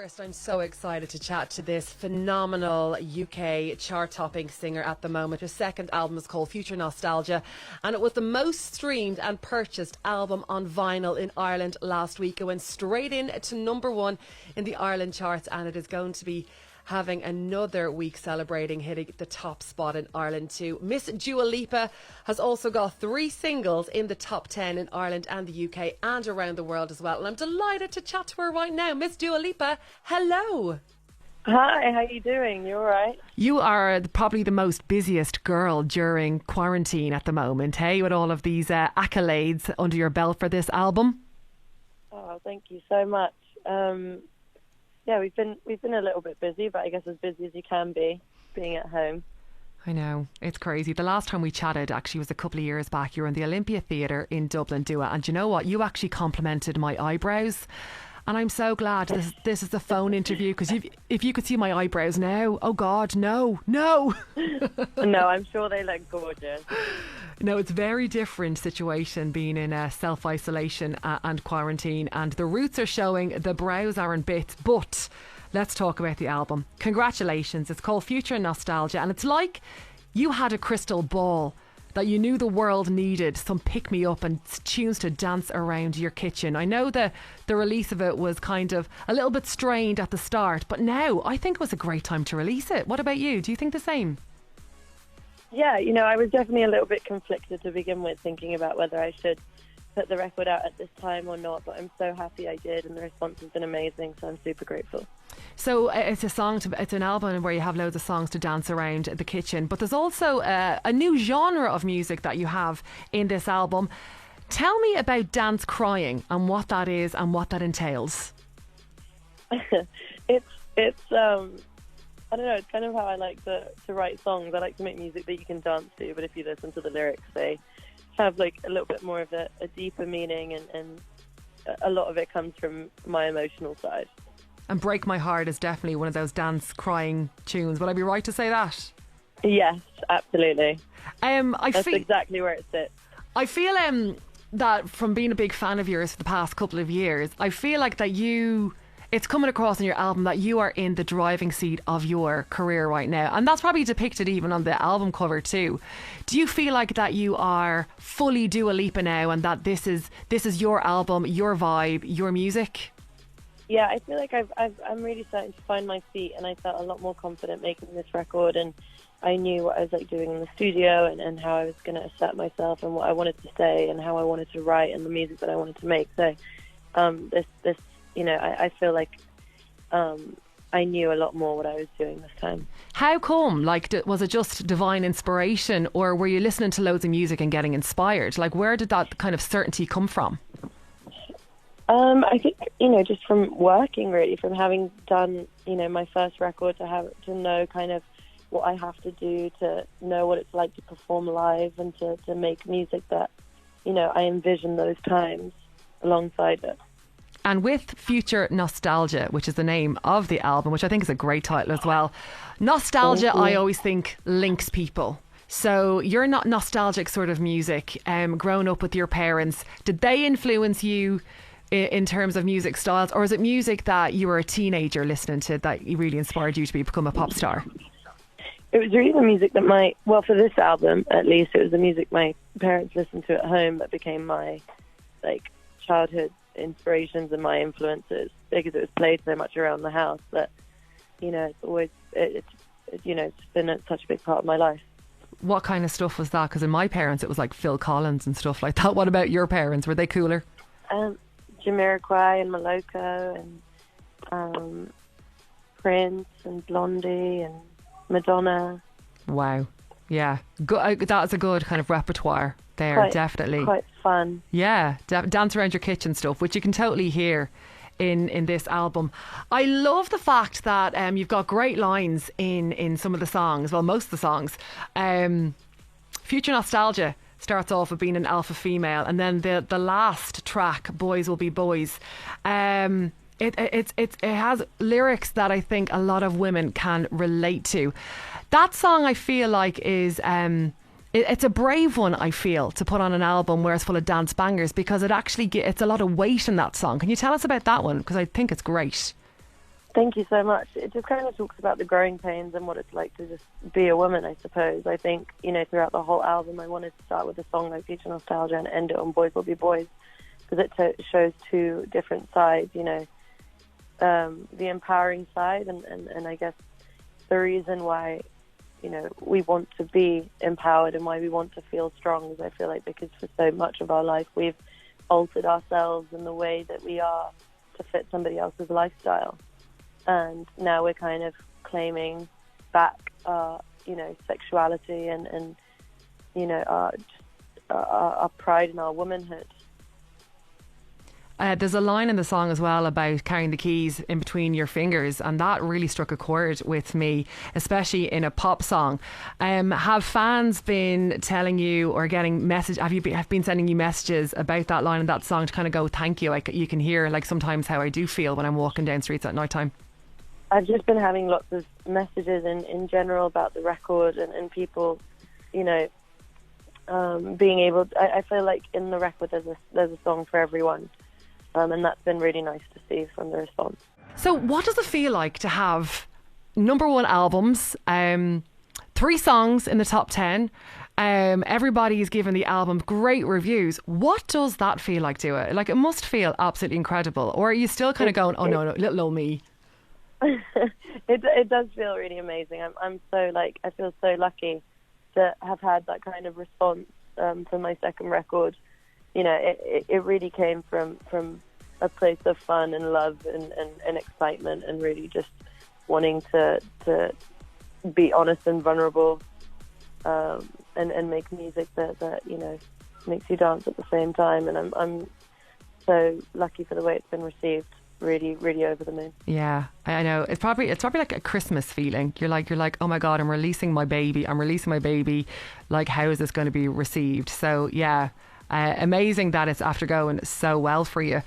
First, I'm so excited to chat to this phenomenal UK chart-topping singer at the moment. Her second album is called Future Nostalgia, and it was the most streamed and purchased album on vinyl in Ireland last week. It went straight in to number one in the Ireland charts, and it is going to be having another week celebrating hitting the top spot in Ireland too. Miss Dua Lipa has also got 3 singles in the top 10 in Ireland and the UK and around the world as well. And I'm delighted to chat to her right now. Miss Dua Lipa, hello. Hi, how you doing? You all right? You are probably the most busiest girl during quarantine at the moment, hey, with all of these accolades under your belt for this album. Oh, thank you so much. Yeah, we've been a little bit busy, but I guess as busy as you can be, being at home. I know, it's crazy. The last time we chatted actually was a couple of years back. You were in the Olympia Theatre in Dublin, Dua, and you know what? You actually complimented my eyebrows. And I'm so glad this is a phone interview, because if you could see my eyebrows now, oh God, no. No, I'm sure they look gorgeous. No, it's a very different situation being in self-isolation and quarantine, and the roots are showing, the brows are in bits. But let's talk about the album. Congratulations. It's called Future Nostalgia, and it's like you had a crystal ball that you knew the world needed some pick-me-up and tunes to dance around your kitchen. I know the release of it was kind of a little bit strained at the start, but now I think it was a great time to release it. What about you? Do you think the same? Yeah, I was definitely a little bit conflicted to begin with, thinking about whether I should put the record out at this time or not, but I'm so happy I did, and the response has been amazing, so I'm super grateful. So it's an album where you have loads of songs to dance around the kitchen, but there's also a new genre of music that you have in this album. Tell me about dance crying and what that is and what that entails. It's I don't know, it's kind of how I like to write songs. I like to make music that you can dance to, but if you listen to the lyrics, they have like a little bit more of a deeper meaning, and a lot of it comes from my emotional side. And Break My Heart is definitely one of those dance crying tunes. Would I be right to say that? Yes, absolutely. That's exactly where it sits. I feel that from being a big fan of yours for the past couple of years, I feel like that it's coming across in your album that you are in the driving seat of your career right now, and that's probably depicted even on the album cover too. Do you feel like that you are fully Dua Lipa now, and that this is your album, your vibe, your music? Yeah, I feel like I'm really starting to find my feet, and I felt a lot more confident making this record, and I knew what I was like doing in the studio, and how I was going to assert myself, and what I wanted to say, and how I wanted to write, and the music that I wanted to make. So this I feel like I knew a lot more what I was doing this time. How come? Like, was it just divine inspiration, or were you listening to loads of music and getting inspired? Like, where did that kind of certainty come from? I think, just from working, really, from having done, my first record, to know kind of what I have to do, to know what it's like to perform live, and to make music that, I envision those times alongside it. And with Future Nostalgia, which is the name of the album, which I think is a great title as well. Nostalgia, I always think, links people. So you're not nostalgic sort of music, growing up with your parents. Did they influence you in terms of music styles, or is it music that you were a teenager listening to that really inspired you to become a pop star? It was really the music that for this album at least, it was the music my parents listened to at home that became my childhood inspirations and my influences, because it was played so much around the house that it's been such a big part of my life. What kind of stuff was that? Because in my parents it was like Phil Collins and stuff like that. What about your parents? Were they cooler? Jamiroquai and Maloko and Prince and Blondie and Madonna. Wow. Yeah, that's a good kind of repertoire there. Definitely quite fun. Yeah, dance around your kitchen stuff, which you can totally hear in this album. I love the fact that you've got great lines in some of the songs, well, most of the songs. Future Nostalgia starts off with being an alpha female, and then the last track, Boys Will Be Boys, it has lyrics that I think a lot of women can relate to. That song, I feel like, is it's a brave one, I feel, to put on an album where it's full of dance bangers, because it's a lot of weight in that song. Can you tell us about that one? Because I think it's great. Thank you so much. It just kind of talks about the growing pains and what it's like to just be a woman, I suppose. I think, throughout the whole album, I wanted to start with a song like Future Nostalgia and end it on Boys Will Be Boys, because it shows two different sides, the empowering side and I guess the reason why, we want to be empowered and why we want to feel strong is I feel like because for so much of our life we've altered ourselves in the way that we are to fit somebody else's lifestyle. And now we're kind of claiming back our, sexuality and our pride in our womanhood. There's a line in the song as well about carrying the keys in between your fingers, and that really struck a chord with me, especially in a pop song. Have fans been telling you or getting message? Have been sending you messages about that line in that song to kind of go thank you? Like you can hear like sometimes how I do feel when I'm walking down streets at night time. I've just been having lots of messages in general about the record and people, being able. I feel like in the record there's a song for everyone. And that's been really nice to see from the response. So what does it feel like to have #1 albums, 3 songs in the top 10? Everybody's given the album great reviews. What does that feel like to it? Like, it must feel absolutely incredible. Or are you still kind of going, oh no, little old me? It does feel really amazing. I feel so lucky to have had that kind of response for my second record. It really came from a place of fun and love and excitement and really just wanting to be honest and vulnerable and make music that makes you dance at the same time. And I'm so lucky for the way it's been received. Really, really over the moon. Yeah, I know. It's probably like a Christmas feeling. You're like, oh my God, I'm releasing my baby. Like, how is this going to be received? So yeah. Amazing that it's after going so well for you.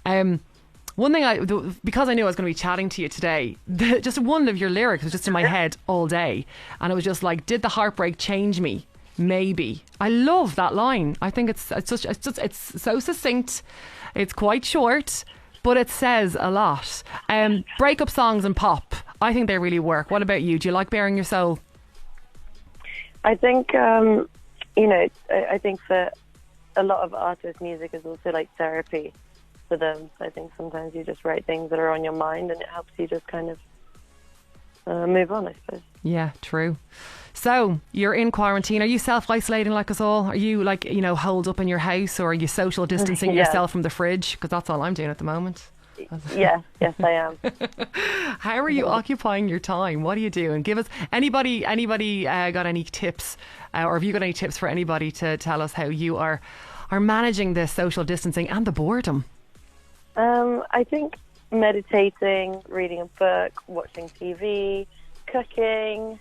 One thing because I knew I was going to be chatting to you today, just one of your lyrics was just in my head all day, and it was just like, did the heartbreak change me? Maybe. I love that line. I think it's so succinct. It's quite short, but it says a lot. Breakup songs and pop, I think they really work. What about you? Do you like bearing your soul? I think I think for a lot of artists, music is also like therapy for them. So I think sometimes you just write things that are on your mind and it helps you just kind of move on, I suppose. Yeah, true. So you're in quarantine. Are you self-isolating like us all? Are you holed up in your house, or are you social distancing yourself from the fridge? Because that's all I'm doing at the moment. Yes, I am. How are you occupying your time? What are you doing? Give us anybody got any tips, or have you got any tips for anybody to tell us how you are managing this social distancing and the boredom? I think meditating, reading a book, watching TV, cooking,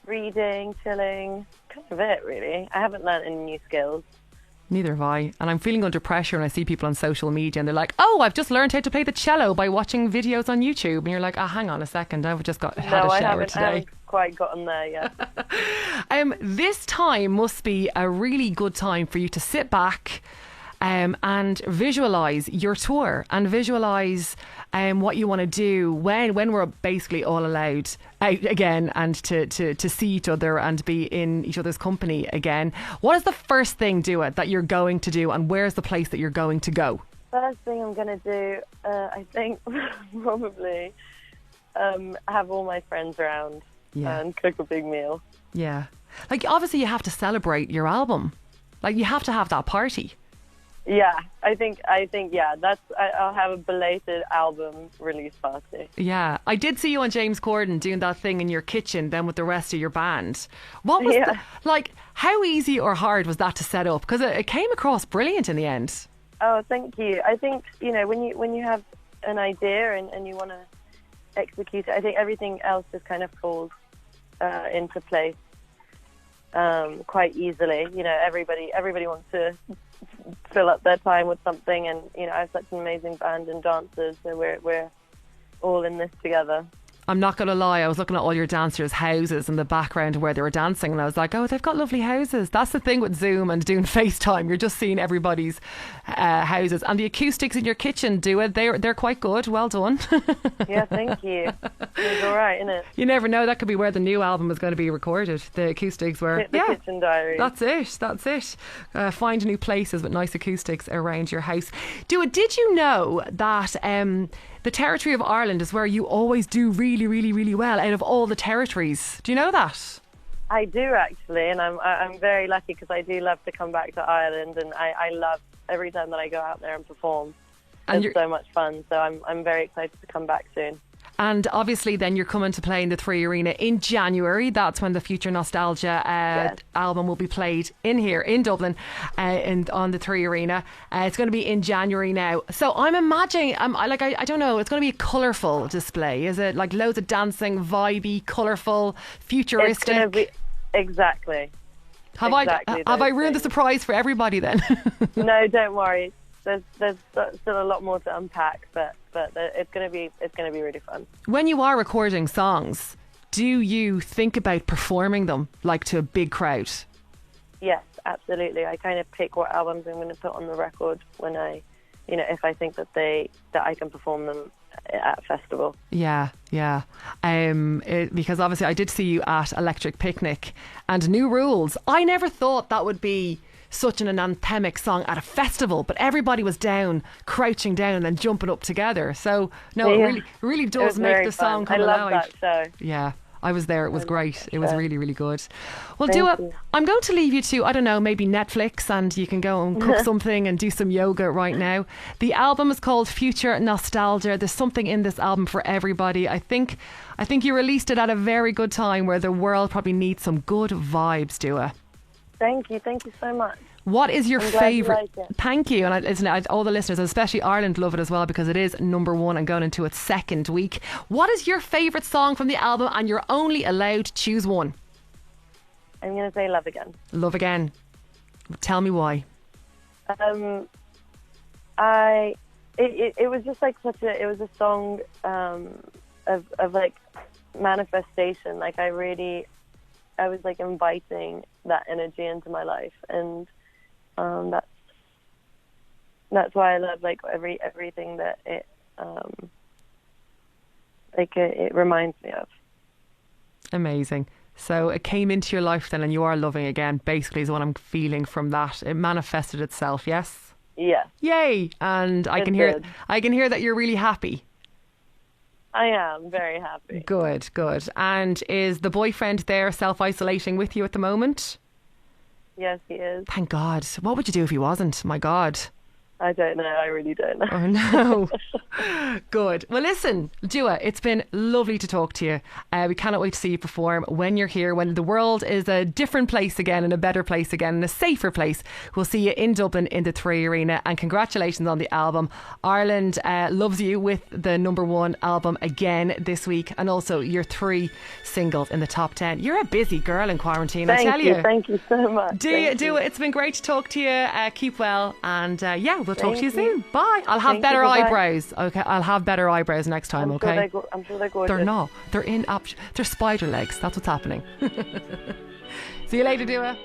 reading, chilling, kind of it really. I haven't learned any new skills. Neither have I. And I'm feeling under pressure when I see people on social media and they're like, oh, I've just learned how to play the cello by watching videos on YouTube. And you're like, hang on a second, I've just had a shower today. I haven't quite gotten there yet. This time must be a really good time for you to sit back and visualise your tour and visualise what you want to do when we're basically all allowed out again and to see each other and be in each other's company again. What is the first thing, Dua, that you're going to do, and where's the place that you're going to go? First thing I'm going to do, I think probably have all my friends around and cook a big meal. Yeah. Like, obviously you have to celebrate your album. Like, you have to have that party. Yeah, I think I'll have a belated album release party. Yeah, I did see you on James Corden doing that thing in your kitchen then with the rest of your band. What was how easy or hard was that to set up? Because it came across brilliant in the end. Oh, thank you. I think, when you have an idea and you want to execute it, I think everything else just kind of falls into place quite easily. Everybody wants to fill up their time with something, and I have such an amazing band and dancers, so we're all in this together. I'm not going to lie, I was looking at all your dancers' houses in the background where they were dancing, and I was like, oh, they've got lovely houses. That's the thing with Zoom and doing FaceTime. You're just seeing everybody's houses. And the acoustics in your kitchen, Dua, they're quite good. Well done. Yeah, thank you. It's all right, isn't it? You never know. That could be where the new album is going to be recorded. The acoustics were... The kitchen diary. That's it. Find new places with nice acoustics around your house. Dua, did you know that... the territory of Ireland is where you always do really, really, really well out of all the territories. Do you know that? I do, actually, and I'm very lucky because I do love to come back to Ireland, and I love every time that I go out there and perform. It's so much fun, so I'm very excited to come back soon. And obviously then you're coming to play in the 3 Arena in January. That's when the Future Nostalgia album will be played in here in Dublin on the 3 Arena. It's going to be in January now. So I'm imagining, I don't know, it's going to be a colourful display. Is it like loads of dancing, vibey, colourful, futuristic? It's going to be, exactly. Have I ruined the surprise for everybody then? No, don't worry. There's still a lot more to unpack, but it's gonna be really fun. When you are recording songs, do you think about performing them like to a big crowd? Yes, absolutely. I kind of pick what albums I'm going to put on the record when if I think that I can perform them at a festival. Yeah. Because obviously I did see you at Electric Picnic and New Rules. I never thought that would be such an anthemic song at a festival, but everybody was down, crouching down and then jumping up together. So no, it really does make the song come alive. I love that show. Yeah, I was there. It was great. It was really, really good. Well, Dua, I'm going to leave you to, I don't know, maybe Netflix, and you can go and cook something and do some yoga right now. The album is called Future Nostalgia. There's something in this album for everybody. I think you released it at a very good time where the world probably needs some good vibes, Dua. Thank you so much. What is your favourite? Thank you. And all the listeners, especially Ireland, love it as well because it is #1 and going into its second week. What is your favourite song from the album? And you're only allowed to choose one. I'm going to say Love Again. Love Again. Tell me why. It was just like it was a song of like manifestation. Like I was like inviting that energy into my life, and that's why I love like everything that it reminds me of. Amazing. So it came into your life then, and you are loving again. Basically, is what I'm feeling from that. It manifested itself. Yes. Yeah. Yay! And I can hear that you're really happy. I am very happy. Good. And is the boyfriend there self-isolating with you at the moment? Yes, he is. Thank God. What would you do if he wasn't? My God. I don't know. I really don't know. Oh, no. Good. Well, listen, Dua, it's been lovely to talk to you. We cannot wait to see you perform when you're here, when the world is a different place again and a better place again and a safer place. We'll see you in Dublin in the 3 Arena, and congratulations on the album. Ireland loves you with the #1 album again this week, and also your 3 singles in the top 10. You're a busy girl in quarantine, I tell you. Thank you so much. Dua, it's been great to talk to you. Keep well, and we'll talk to you soon. Bye. I'll have better eyebrows. Okay, I'll have better eyebrows next time. Okay. I'm sure they're gorgeous. They're not. They're spider legs. That's what's happening. See you later, Dua.